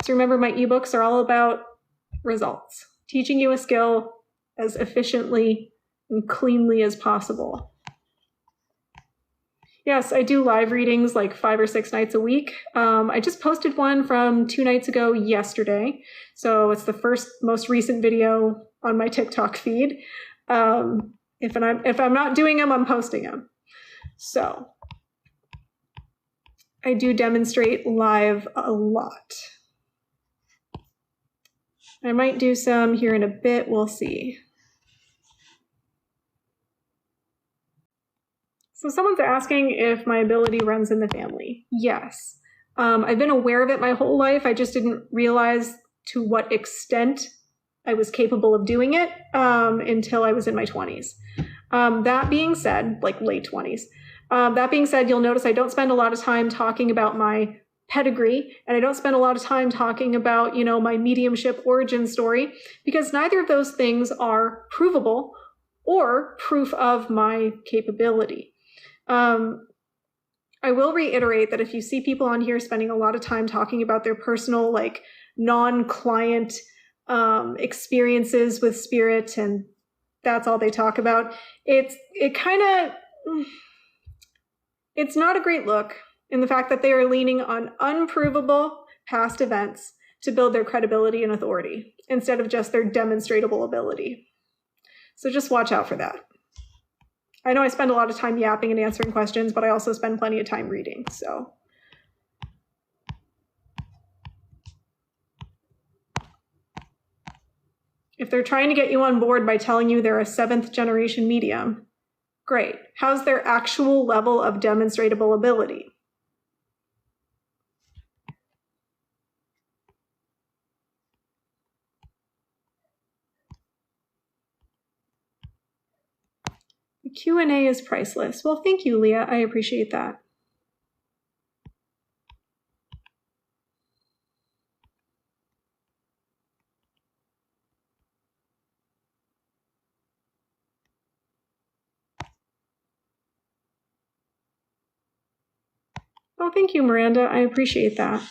So remember, my ebooks are all about results, teaching you a skill as efficiently and cleanly as possible. Yes, I do live readings like 5 or 6 nights a week. I just posted one from 2 nights ago yesterday. So it's the most recent video on my TikTok feed. If I'm not doing them, I'm posting them. So I do demonstrate live a lot. I might do some here in a bit, we'll see. So someone's asking if my ability runs in the family. Yes. I've been aware of it my whole life. I just didn't realize to what extent I was capable of doing it until I was in my 20s. That being said, like late 20s. That being said, you'll notice I don't spend a lot of time talking about my pedigree, and I don't spend a lot of time talking about, my mediumship origin story, because neither of those things are provable or proof of my capability. I will reiterate that if you see people on here spending a lot of time talking about their personal, like non-client experiences with spirit, and that's all they talk about, it's not a great look in the fact that they are leaning on unprovable past events to build their credibility and authority instead of just their demonstratable ability. So just watch out for that. I know I spend a lot of time yapping and answering questions, but I also spend plenty of time reading, so. If they're trying to get you on board by telling you they're a 7th generation medium, great. How's their actual level of demonstratable ability? The Q&A is priceless. Well, thank you, Leah. I appreciate that. Oh, thank you, Miranda. I appreciate that.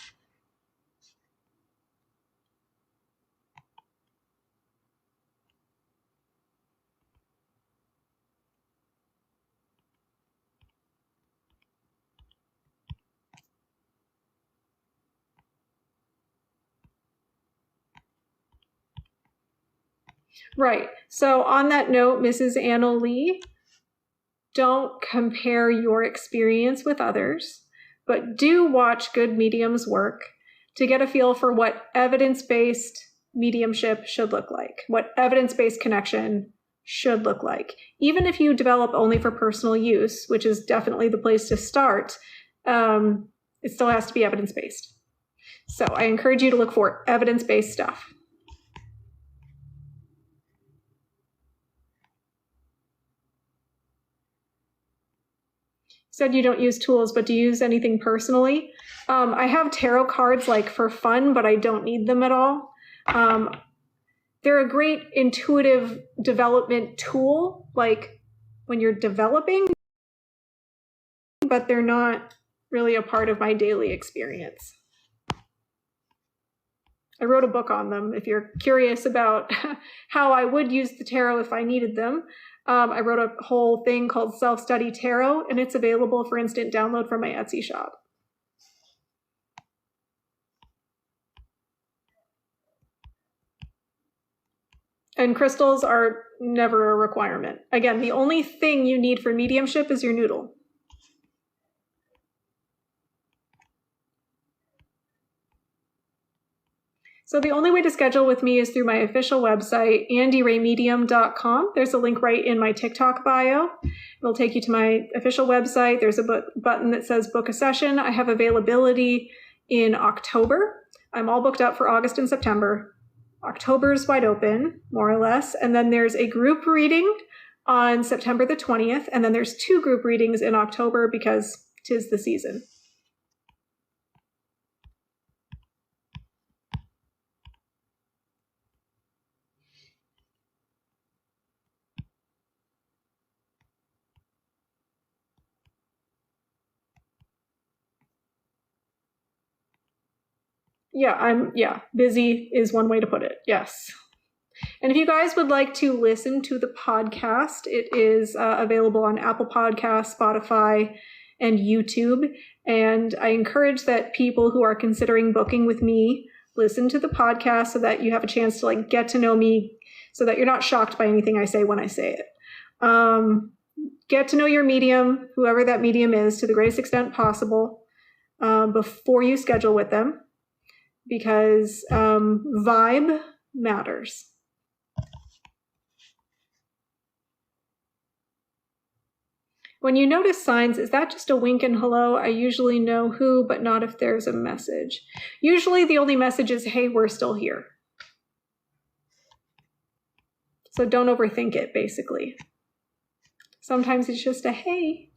Right. So on that note, Mrs. Anna Lee, don't compare your experience with others, but do watch good mediums work to get a feel for what evidence-based mediumship should look like, what evidence-based connection should look like. Even if you develop only for personal use, which is definitely the place to start, it still has to be evidence-based. So I encourage you to look for evidence-based stuff. Said you don't use tools, but do you use anything personally? I have tarot cards like for fun, but I don't need them at all. They're a great intuitive development tool, like when you're developing, but they're not really a part of my daily experience. I wrote a book on them if you're curious about how I would use the tarot if I needed them. I wrote a whole thing called Self-Study Tarot, and it's available for instant download from my Etsy shop. And crystals are never a requirement. Again, the only thing you need for mediumship is your noodle. So the only way to schedule with me is through my official website, andyraymedium.com. There's a link right in my TikTok bio. It'll take you to my official website. There's a button that says book a session. I have availability in October. I'm all booked up for August and September. October is wide open, more or less. And then there's a group reading on September the 20th. And then there's 2 group readings in October because 'tis the season. Yeah, busy is one way to put it. Yes. And if you guys would like to listen to the podcast, it is available on Apple Podcasts, Spotify, and YouTube. And I encourage that people who are considering booking with me listen to the podcast so that you have a chance to like get to know me, so that you're not shocked by anything I say when I say it. Get to know your medium, whoever that medium is, to the greatest extent possible before you schedule with them, because vibe matters. When you notice signs, is that just a wink and hello? I usually know who, but not if there's a message. Usually the only message is, hey, we're still here. So don't overthink it, basically. Sometimes it's just a hey.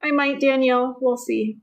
I might, Danielle. We'll see.